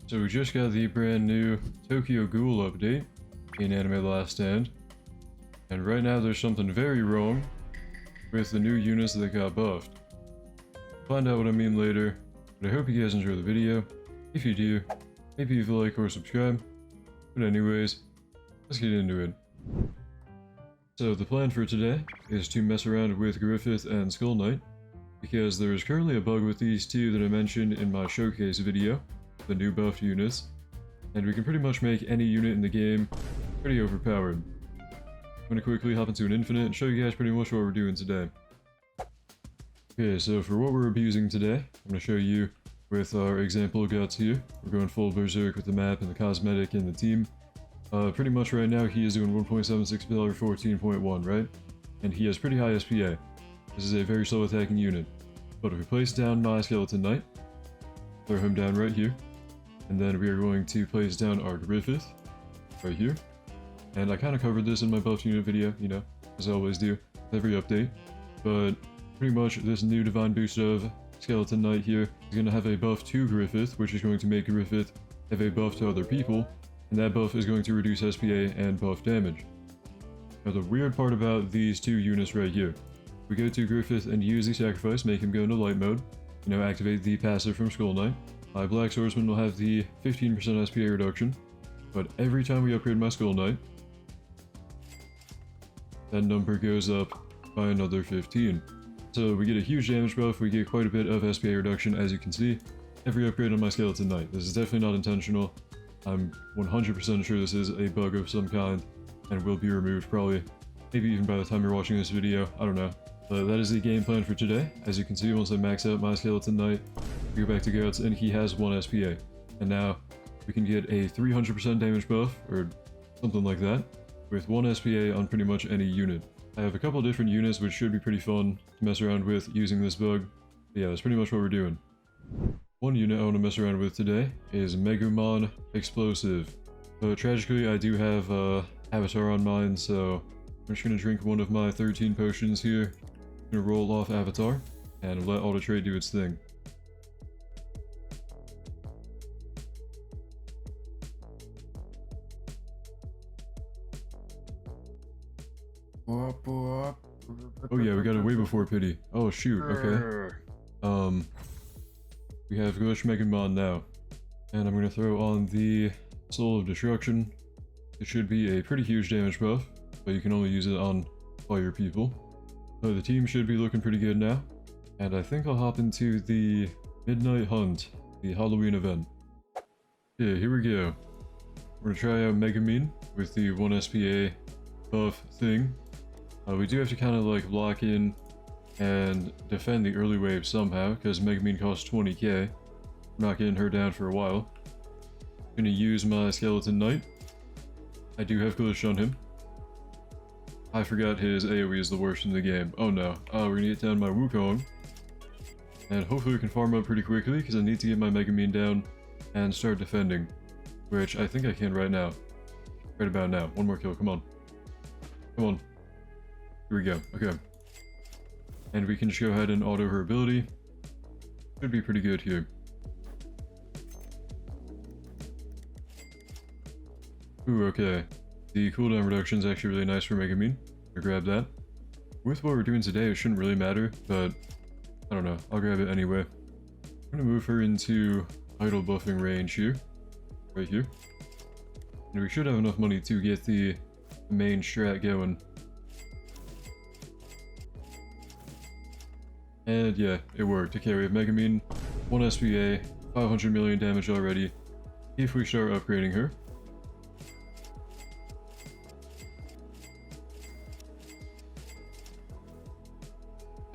So we just got the brand new Tokyo Ghoul update in Anime The Last Stand. And right now there's something very wrong with the new units that got buffed. Find out what I mean later, but I hope you guys enjoy the video. If you do, maybe leave a like or subscribe. But anyways, let's get into it. So the plan for today is to mess around with Griffith and Skull Knight, because there is currently a bug with these two that I mentioned in my showcase video, the new buffed units, and we can pretty much make any unit in the game pretty overpowered. I'm going to quickly hop into an infinite and show you guys pretty much what we're doing today. Okay, so for what we're abusing today, I'm going to show you with our example Guts here. We're going full berserk with the map and the cosmetic and the team. Pretty much right now he is doing 1.76 bill or 14.1, right? And he has pretty high SPA. This is a very slow attacking unit. But if we place down my Skeleton Knight, throw him down right here, and then we are going to place down our Griffith right here. And I kind of covered this in my buff unit video, you know, as I always do, with every update. But pretty much this new divine boost of Skeleton Knight here is going to have a buff to Griffith, which is going to make Griffith have a buff to other people, and that buff is going to reduce SPA and buff damage. Now the weird part about these two units right here, we go to Griffith and use the sacrifice, make him go into light mode, you know, activate the passive from Skull Knight. My Black Swordsman will have the 15% SPA reduction, but every time we upgrade my Skull Knight, that number goes up by another 15. So we get a huge damage buff, we get quite a bit of SPA reduction, as you can see, every upgrade on my Skeleton Knight. This is definitely not intentional. I'm 100% sure this is a bug of some kind, and will be removed probably, maybe even by the time you're watching this video, I don't know. But that is the game plan for today. As you can see, once I max out my Skeleton Knight, we go back to Guts, and he has 1 SPA. And now, we can get a 300% damage buff, or something like that, with 1 SPA on pretty much any unit. I have a couple different units which should be pretty fun to mess around with using this bug. But yeah, that's pretty much what we're doing. One unit I want to mess around with today is Megumon Explosive. But tragically, I do have Avatar on mine, so I'm just going to drink one of my 13 potions here. I'm going to roll off Avatar, and let Auto Trade do its thing. Oh yeah, we got it way before Pity. Oh shoot, okay. We have Glitch Megumon now. And I'm gonna throw on the Soul of Destruction. It should be a pretty huge damage buff, but you can only use it on fire people. So the team should be looking pretty good now. And I think I'll hop into the Midnight Hunt, the Halloween event. Yeah, here we go. We're gonna try out Megumin with the 1 SPA buff thing. We do have to kind of like lock in and defend the early wave somehow, because Megumin costs 20k. I'm not getting her down for a while. I'm gonna use my Skeleton Knight. I do have glitch on him. I forgot his AoE is the worst in the game. Oh no. We're gonna get down my Wukong. And hopefully we can farm up pretty quickly, because I need to get my Megumin down and start defending. Which I think I can right now. Right about now. One more kill, come on. Come on. Here we go, okay. And we can just go ahead and auto her ability. Should be pretty good here. Ooh, okay. The cooldown reduction is actually really nice for Megumin. I'll grab that. With what we're doing today, it shouldn't really matter, but I don't know, I'll grab it anyway. I'm gonna move her into idle buffing range here. Right here. And we should have enough money to get the main strat going. And yeah, it worked. Okay, we have Megumin, 1 SPA, 500 million damage already. If we start upgrading her.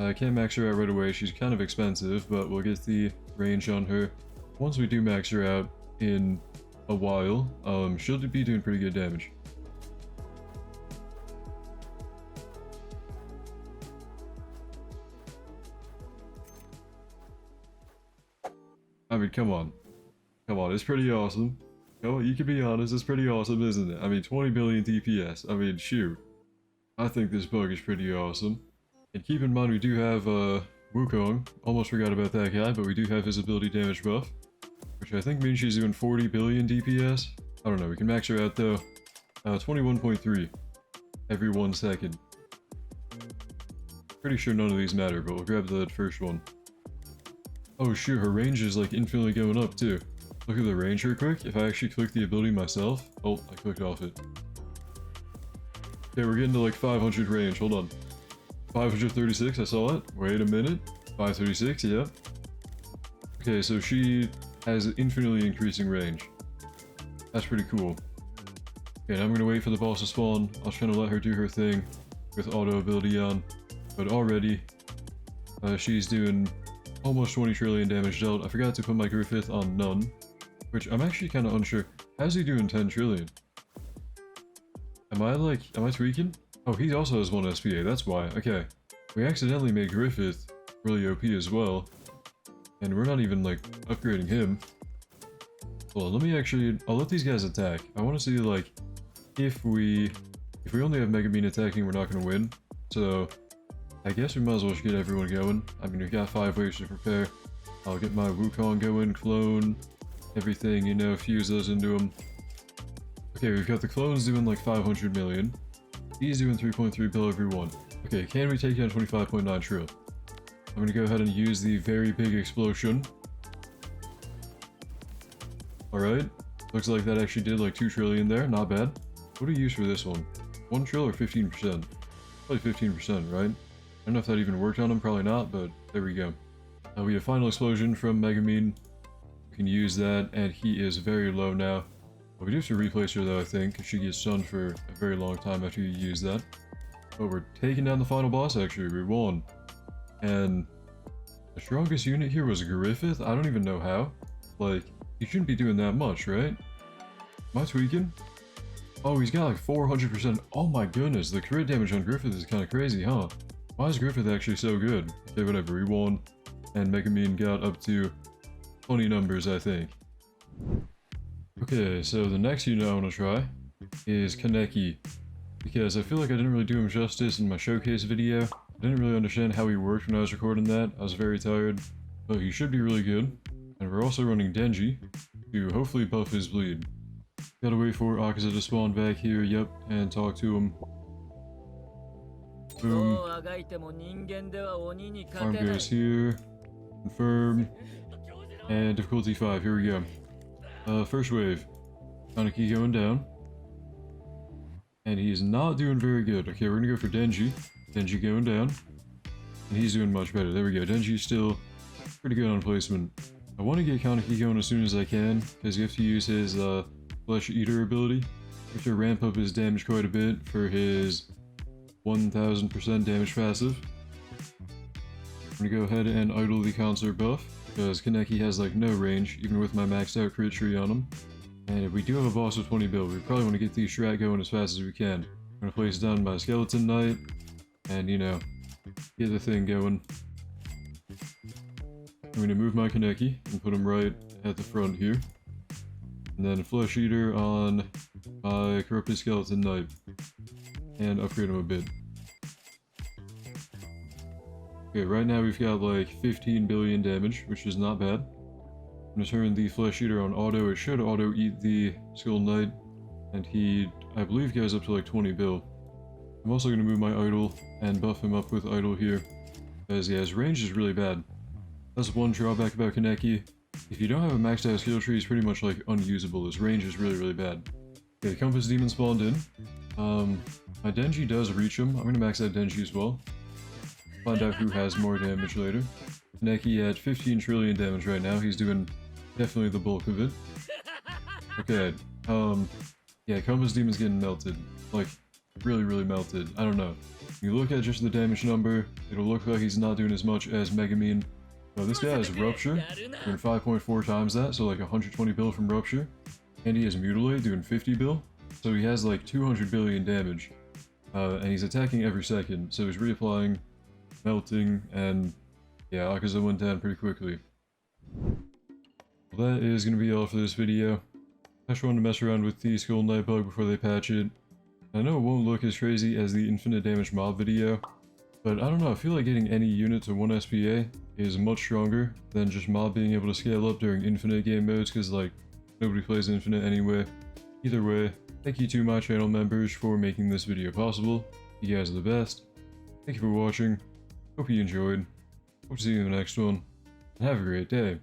I can't max her out right away, she's kind of expensive, but we'll get the range on her. Once we do max her out in a while, she'll be doing pretty good damage. I mean, come on. Come on, it's pretty awesome. Come on, you can be honest, it's pretty awesome, isn't it? I mean, 20 billion DPS. I mean, shoot. I think this bug is pretty awesome. And keep in mind, we do have Wukong. Almost forgot about that guy, but we do have his ability damage buff. which I think means she's doing 40 billion DPS. I don't know, we can max her out though. 21.3 every 1 second. Pretty sure none of these matter, but we'll grab the first one. Oh shoot, her range is like infinitely going up too. Look at the range real quick. If I actually click the ability myself. Oh, I clicked off it. Okay, we're getting to like 500 range. Hold on. 536, I saw it. Wait a minute. 536, yeah. Okay, so she has infinitely increasing range. That's pretty cool. Okay, now I'm gonna wait for the boss to spawn. I was trying to let her do her thing with auto ability on. But already, she's doing almost 20 trillion damage dealt. I forgot to put my Griffith on none, which I'm actually kind of unsure. How's he doing 10 trillion? Am I tweaking? Oh, he also has 1 SPA, that's why. Okay. We accidentally made Griffith really OP as well. And we're not even, like, upgrading him. Well, I'll let these guys attack. I want to see, like, if we only have Megamine attacking, we're not going to win. So, I guess we might as well just get everyone going. I mean, we've got 5 waves to prepare. I'll get my Wukong going, clone, everything, you know, fuse those into them. Okay, we've got the clones doing like 500 million. He's doing 3.3 bill every one. Okay, can we take down 25.9 trill? I'm gonna go ahead and use the very big explosion. Alright, looks like that actually did like 2 trillion there, not bad. What do we use for this one? 1 trill or 15%? Probably 15%, right? I don't know if that even worked on him, probably not, but there we go. We have final explosion from Megamine. We can use that, and he is very low now. We do have to replace her though, I think, because she gets stunned for a very long time after you use that. But we're taking down the final boss actually, we won. And the strongest unit here was Griffith? I don't even know how. Like, he shouldn't be doing that much, right? Am I tweaking? Oh, he's got like 400%. Oh my goodness, the crit damage on Griffith is kind of crazy, huh? Why is Griffith actually so good? Okay, whatever, we won. And Megamine got up to 20 numbers, I think. Okay, so the next unit I want to try is Kaneki, because I feel like I didn't really do him justice in my showcase video. I didn't really understand how he worked when I was recording that. I was very tired, but he should be really good. And we're also running Denji to hopefully buff his bleed. Gotta wait for Akaza to spawn back here, yep, and talk to him. Boom. Arm goes here. Confirm. And difficulty 5, here we go. First wave. Kaneki going down. And he's not doing very good. Okay, we're gonna go for Denji. Denji going down. And he's doing much better. There we go. Denji's still pretty good on placement. I want to get Kaneki going as soon as I can, because you have to use his Flesh Eater ability. You have to ramp up his damage quite a bit for his 1000% damage passive. I'm gonna go ahead and idle the concert buff, because Kaneki has like no range, even with my maxed out crit tree on him. And if we do have a boss with 20 build, we probably want to get the Strat going as fast as we can. I'm gonna place down my Skeleton Knight, and you know, get the thing going. I'm gonna move my Kaneki and put him right at the front here. And then Flesh Eater on my Corrupted Skeleton Knight. And upgrade him a bit. Okay, right now we've got like 15 billion damage, which is not bad. I'm gonna turn the Flesh Eater on auto. It should auto eat the Skull Knight. And he, I believe, goes up to like 20 bill. I'm also gonna move my idol and buff him up with idol here. Because yeah, his range is really bad. That's one drawback about Kaneki. If you don't have a maxed out skill tree, it's pretty much like unusable. His range is really, really bad. Okay, Compass Demon spawned in. My Denji does reach him. I'm gonna max out Denji as well. Find out who has more damage later. Kaneki at 15 trillion damage right now. He's doing definitely the bulk of it. Okay, yeah, Compass Demon's getting melted. Like, really, really melted. I don't know. You look at just the damage number, it'll look like he's not doing as much as Megamine. No, this guy has Rupture, doing 5.4 times that, so like 120 bill from Rupture. And he has Mutilate, doing 50 bill. So he has like 200 billion damage. And he's attacking every second, so he's reapplying, melting, and yeah, Akaza went down pretty quickly. Well, that is going to be all for this video. I just wanted to mess around with the Skull Knight bug before they patch it. I know it won't look as crazy as the infinite damage mob video, But I don't know, I feel like getting any unit to 1 SPA is much stronger than just mob being able to scale up during infinite game modes, because like, nobody plays infinite anyway. Either way, thank you to my channel members for making this video possible. You guys are the best. Thank you for watching. Hope you enjoyed. Hope to see you in the next one. And have a great day.